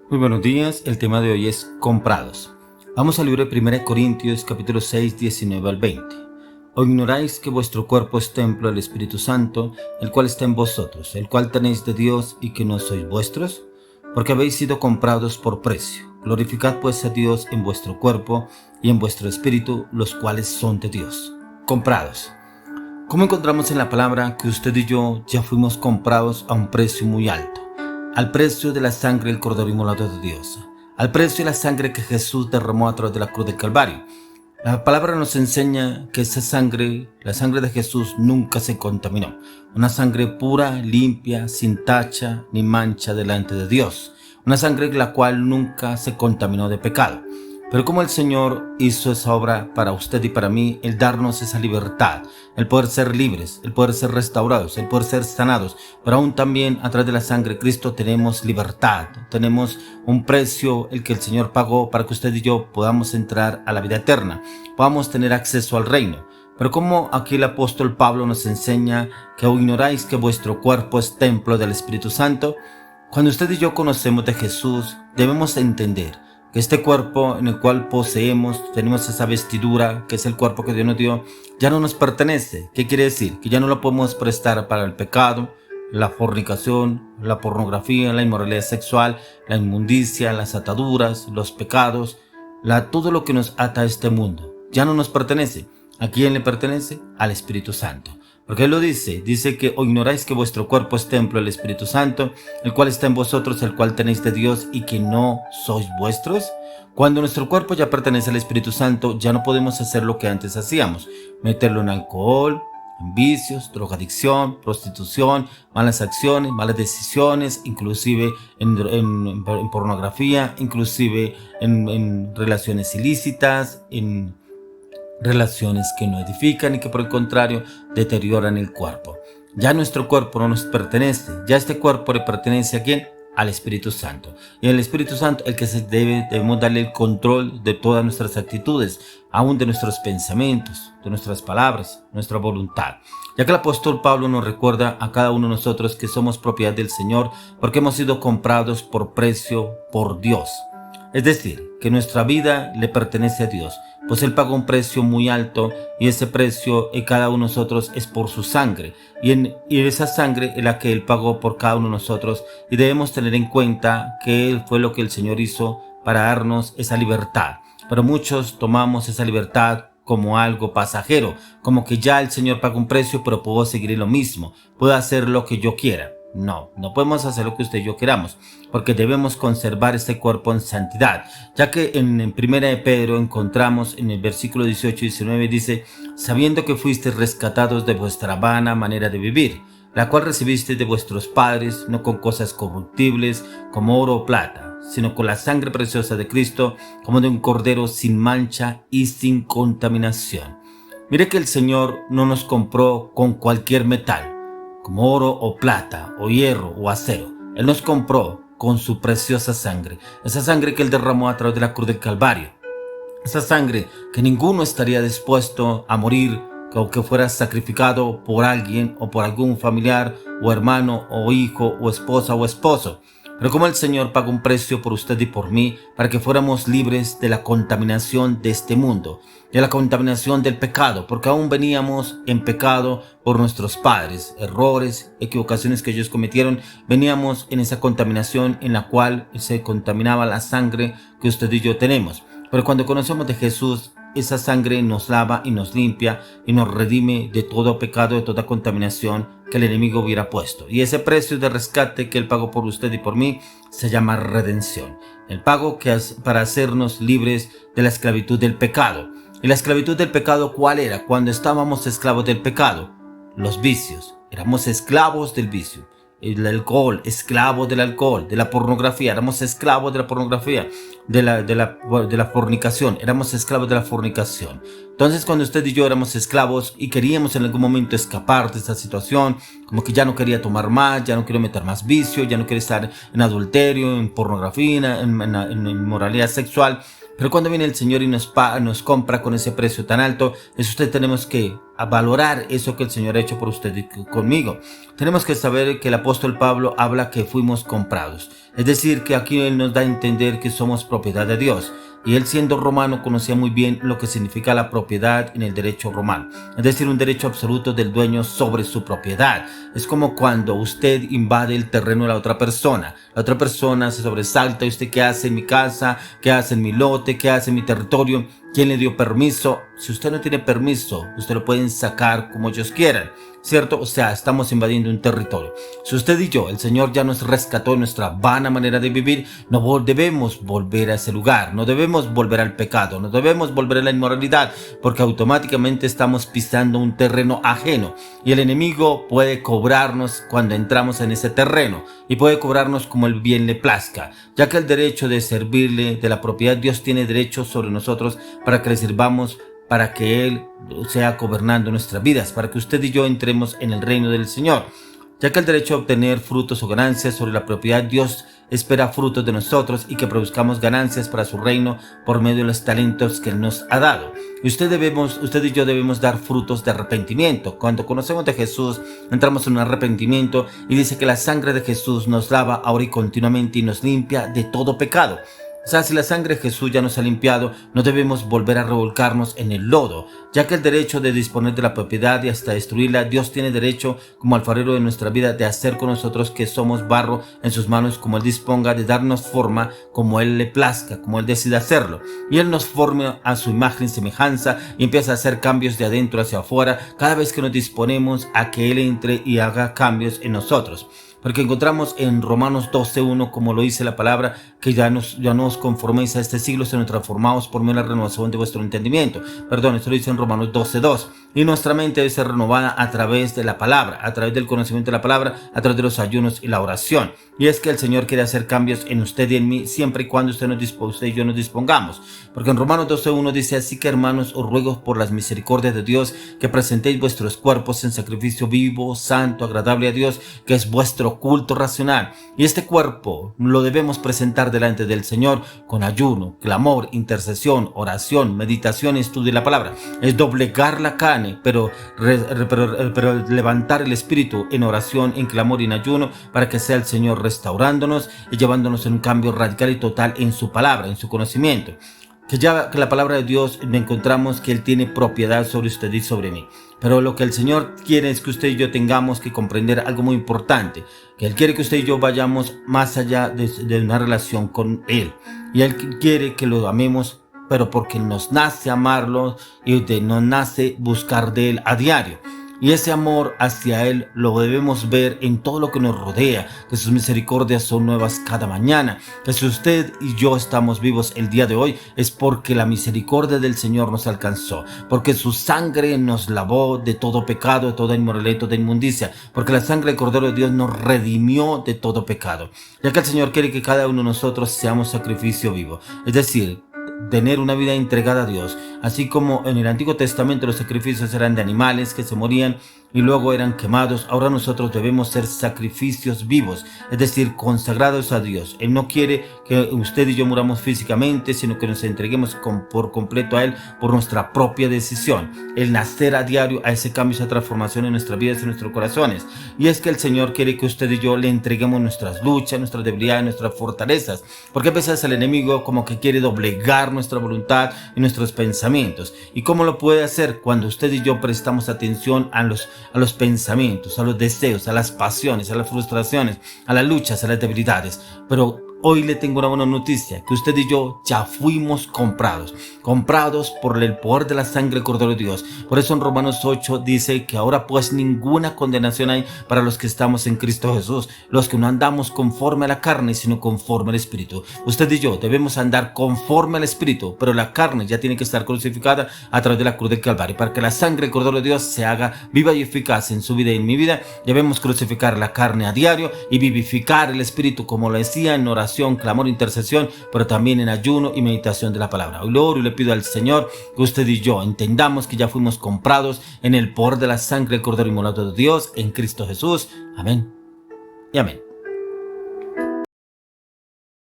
Muy buenos días, el tema de hoy es comprados. Vamos al libro de 1 Corintios capítulo 6, 19 al 20. ¿O ignoráis que vuestro cuerpo es templo del Espíritu Santo, el cual está en vosotros, el cual tenéis de Dios y que no sois vuestros? Porque habéis sido comprados por precio. Glorificad pues a Dios en vuestro cuerpo y en vuestro espíritu, los cuales son de Dios. Comprados. ¿Cómo encontramos en la palabra que usted y yo ya fuimos comprados a un precio muy alto? Al precio de la sangre del Cordero inmolado de Dios, al precio de la sangre que Jesús derramó a través de la cruz del Calvario. La palabra nos enseña que esa sangre, la sangre de Jesús, nunca se contaminó. Una sangre pura, limpia, sin tacha ni mancha delante de Dios. Una sangre la cual nunca se contaminó de pecado. Pero como el Señor hizo esa obra para usted y para mí, el darnos esa libertad, el poder ser libres, el poder ser restaurados, el poder ser sanados, pero aún también a través de la sangre de Cristo tenemos libertad, tenemos un precio el que el Señor pagó para que usted y yo podamos entrar a la vida eterna, podamos tener acceso al reino. Pero como aquí el apóstol Pablo nos enseña que o ignoráis que vuestro cuerpo es templo del Espíritu Santo, cuando usted y yo conocemos de Jesús, debemos entender que este cuerpo en el cual poseemos, tenemos esa vestidura, que es el cuerpo que Dios nos dio, ya no nos pertenece. ¿Qué quiere decir? Que ya no lo podemos prestar para el pecado, la fornicación, la pornografía, la inmoralidad sexual, la inmundicia, las ataduras, los pecados, todo lo que nos ata a este mundo. Ya no nos pertenece. ¿A quién le pertenece? Al Espíritu Santo. Porque Él lo dice que o ignoráis que vuestro cuerpo es templo del Espíritu Santo, el cual está en vosotros, el cual tenéis de Dios y que no sois vuestros. Cuando nuestro cuerpo ya pertenece al Espíritu Santo, ya no podemos hacer lo que antes hacíamos, meterlo en alcohol, en vicios, drogadicción, prostitución, malas acciones, malas decisiones, inclusive en pornografía, inclusive en relaciones ilícitas, en relaciones que no edifican y que por el contrario deterioran el cuerpo. Ya nuestro cuerpo no nos pertenece, ya este cuerpo le pertenece ¿a quién? Al Espíritu Santo. Y el Espíritu Santo el que debemos darle el control de todas nuestras actitudes, aún de nuestros pensamientos, de nuestras palabras, nuestra voluntad. Ya que el apóstol Pablo nos recuerda a cada uno de nosotros que somos propiedad del Señor porque hemos sido comprados por precio por Dios. Es decir, que nuestra vida le pertenece a Dios, pues Él pagó un precio muy alto y ese precio en cada uno de nosotros es por su sangre. Y esa sangre es la que Él pagó por cada uno de nosotros y debemos tener en cuenta que Él fue lo que el Señor hizo para darnos esa libertad. Pero muchos tomamos esa libertad como algo pasajero, como que ya el Señor pagó un precio pero puedo seguir en lo mismo, puedo hacer lo que yo quiera. No podemos hacer lo que usted y yo queramos, porque debemos conservar este cuerpo en santidad, ya que en Primera de Pedro encontramos en el versículo 18 y 19 dice: sabiendo que fuisteis rescatados de vuestra vana manera de vivir, la cual recibisteis de vuestros padres, no con cosas corruptibles como oro o plata, sino con la sangre preciosa de Cristo, como de un cordero sin mancha y sin contaminación. Mire que el Señor no nos compró con cualquier metal, como oro o plata o hierro o acero. Él nos compró con su preciosa sangre, esa sangre que Él derramó a través de la cruz del Calvario, esa sangre que ninguno estaría dispuesto a morir o que fuera sacrificado por alguien o por algún familiar o hermano o hijo o esposa o esposo. Pero como el Señor pagó un precio por usted y por mí para que fuéramos libres de la contaminación de este mundo, de la contaminación del pecado, porque aún veníamos en pecado por nuestros padres, errores, equivocaciones que ellos cometieron, veníamos en esa contaminación en la cual se contaminaba la sangre que usted y yo tenemos. Pero cuando conocemos de Jesús, esa sangre nos lava y nos limpia y nos redime de todo pecado, de toda contaminación que el enemigo hubiera puesto. Y ese precio de rescate que Él pagó por usted y por mí se llama redención. El pago que es para hacernos libres de la esclavitud del pecado. ¿Y la esclavitud del pecado cuál era? Cuando estábamos esclavos del pecado, los vicios. Éramos esclavos del vicio. El alcohol, esclavos del alcohol, de la pornografía, éramos esclavos de la pornografía, de la fornicación, éramos esclavos de la fornicación. Entonces cuando usted y yo éramos esclavos y queríamos en algún momento escapar de esa situación, como que ya no quería tomar más, ya no quiero meter más vicio, ya no quiero estar en adulterio, en pornografía, en inmoralidad sexual, Pero cuando viene el Señor y nos compra con ese precio tan alto, es usted tenemos que valorar eso que el Señor ha hecho por usted y conmigo. Tenemos que saber que el apóstol Pablo habla que fuimos comprados. Es decir, que aquí él nos da a entender que somos propiedad de Dios. Y él, siendo romano, conocía muy bien lo que significa la propiedad en el derecho romano. Es decir, un derecho absoluto del dueño sobre su propiedad. Es como cuando usted invade el terreno de la otra persona. La otra persona se sobresalta. ¿Y usted qué hace en mi casa? ¿Qué hace en mi lote? ¿Qué hace en mi territorio? ¿Quién le dio permiso? Si usted no tiene permiso, usted lo pueden sacar como ellos quieran, ¿cierto? O sea, estamos invadiendo un territorio. Si usted y yo, el Señor ya nos rescató de nuestra vana manera de vivir, no debemos volver a ese lugar, no debemos volver al pecado, no debemos volver a la inmoralidad, porque automáticamente estamos pisando un terreno ajeno y el enemigo puede cobrarnos cuando entramos en ese terreno y puede cobrarnos como el bien le plazca, ya que el derecho de servirle de la propiedad, Dios tiene derecho sobre nosotros para que le sirvamos, para que Él sea gobernando nuestras vidas, para que usted y yo entremos en el reino del Señor. Ya que el derecho a obtener frutos o ganancias sobre la propiedad, Dios espera frutos de nosotros y que produzcamos ganancias para su reino por medio de los talentos que Él nos ha dado. Y usted y yo debemos dar frutos de arrepentimiento. Cuando conocemos de Jesús, entramos en un arrepentimiento y dice que la sangre de Jesús nos lava ahora y continuamente y nos limpia de todo pecado. O sea, si la sangre de Jesús ya nos ha limpiado, no debemos volver a revolcarnos en el lodo, ya que el derecho de disponer de la propiedad y hasta destruirla, Dios tiene derecho como alfarero de nuestra vida de hacer con nosotros que somos barro en sus manos como Él disponga, de darnos forma como Él le plazca, como Él decida hacerlo. Y Él nos forma a su imagen y semejanza y empieza a hacer cambios de adentro hacia afuera cada vez que nos disponemos a que Él entre y haga cambios en nosotros. Porque encontramos en Romanos 12:1, como lo dice la palabra, que ya no os conforméis a este siglo, sino transformaos por medio de la renovación de vuestro entendimiento. Perdón, esto lo dice en Romanos 12:2. Y nuestra mente debe ser renovada a través de la palabra, a través del conocimiento de la palabra, a través de los ayunos y la oración. Y es que el Señor quiere hacer cambios en usted y en mí, siempre y cuando usted y yo nos dispongamos. Porque en Romanos 12:1 dice: así que, hermanos, os ruego por las misericordias de Dios que presentéis vuestros cuerpos en sacrificio vivo, santo, agradable a Dios, que es vuestro culto racional. Y este cuerpo lo debemos presentar delante del Señor con ayuno, clamor, intercesión, oración, meditación y estudio de la palabra. Es doblegar la carne, pero levantar el espíritu en oración, en clamor y en ayuno, para que sea el Señor restaurándonos y llevándonos en un cambio radical y total en su palabra, en su conocimiento. Que la palabra de Dios encontramos que Él tiene propiedad sobre usted y sobre mí. Pero lo que el Señor quiere es que usted y yo tengamos que comprender algo muy importante. Que Él quiere que usted y yo vayamos más allá de una relación con Él. Y Él quiere que lo amemos, pero porque nos nace amarlo y nos nace buscar de Él a diario. Y ese amor hacia Él lo debemos ver en todo lo que nos rodea, que sus misericordias son nuevas cada mañana, que si usted y yo estamos vivos el día de hoy es porque la misericordia del Señor nos alcanzó, porque su sangre nos lavó de todo pecado, de toda inmoralidad, de toda inmundicia, porque la sangre del Cordero de Dios nos redimió de todo pecado, ya que el Señor quiere que cada uno de nosotros seamos sacrificio vivo, es decir, tener una vida entregada a Dios. Así como en el Antiguo Testamento los sacrificios eran de animales que se morían y luego eran quemados, ahora nosotros debemos ser sacrificios vivos, es decir, consagrados a Dios. Él no quiere que usted y yo muramos físicamente, sino que nos entreguemos por completo a Él por nuestra propia decisión, el nacer a diario a ese cambio, esa transformación en nuestras vidas y en nuestros corazones. Y es que el Señor quiere que usted y yo le entreguemos nuestras luchas, nuestras debilidades, nuestras fortalezas, porque a veces el enemigo como que quiere doblegar nuestra voluntad y nuestros pensamientos. ¿Y cómo lo puede hacer? Cuando usted y yo prestamos atención a los pensamientos, a los deseos, a las pasiones, a las frustraciones, a las luchas, a las debilidades. Pero hoy le tengo una buena noticia, que usted y yo ya fuimos comprados por el poder de la sangre del Cordero de Dios. Por eso en Romanos 8 dice que ahora pues ninguna condenación hay para los que estamos en Cristo Jesús, los que no andamos conforme a la carne, sino conforme al Espíritu. Usted y yo debemos andar conforme al Espíritu, pero la carne ya tiene que estar crucificada a través de la cruz del Calvario. Para que la sangre del Cordero de Dios se haga viva y eficaz en su vida y en mi vida, debemos crucificar la carne a diario y vivificar el Espíritu, como lo decía, en oración, clamor, intercesión, pero también en ayuno y meditación de la palabra. Hoy lo oro y le pido al Señor que usted y yo entendamos que ya fuimos comprados en el poder de la sangre del Cordero inmolado de Dios en Cristo Jesús. Amén y amén.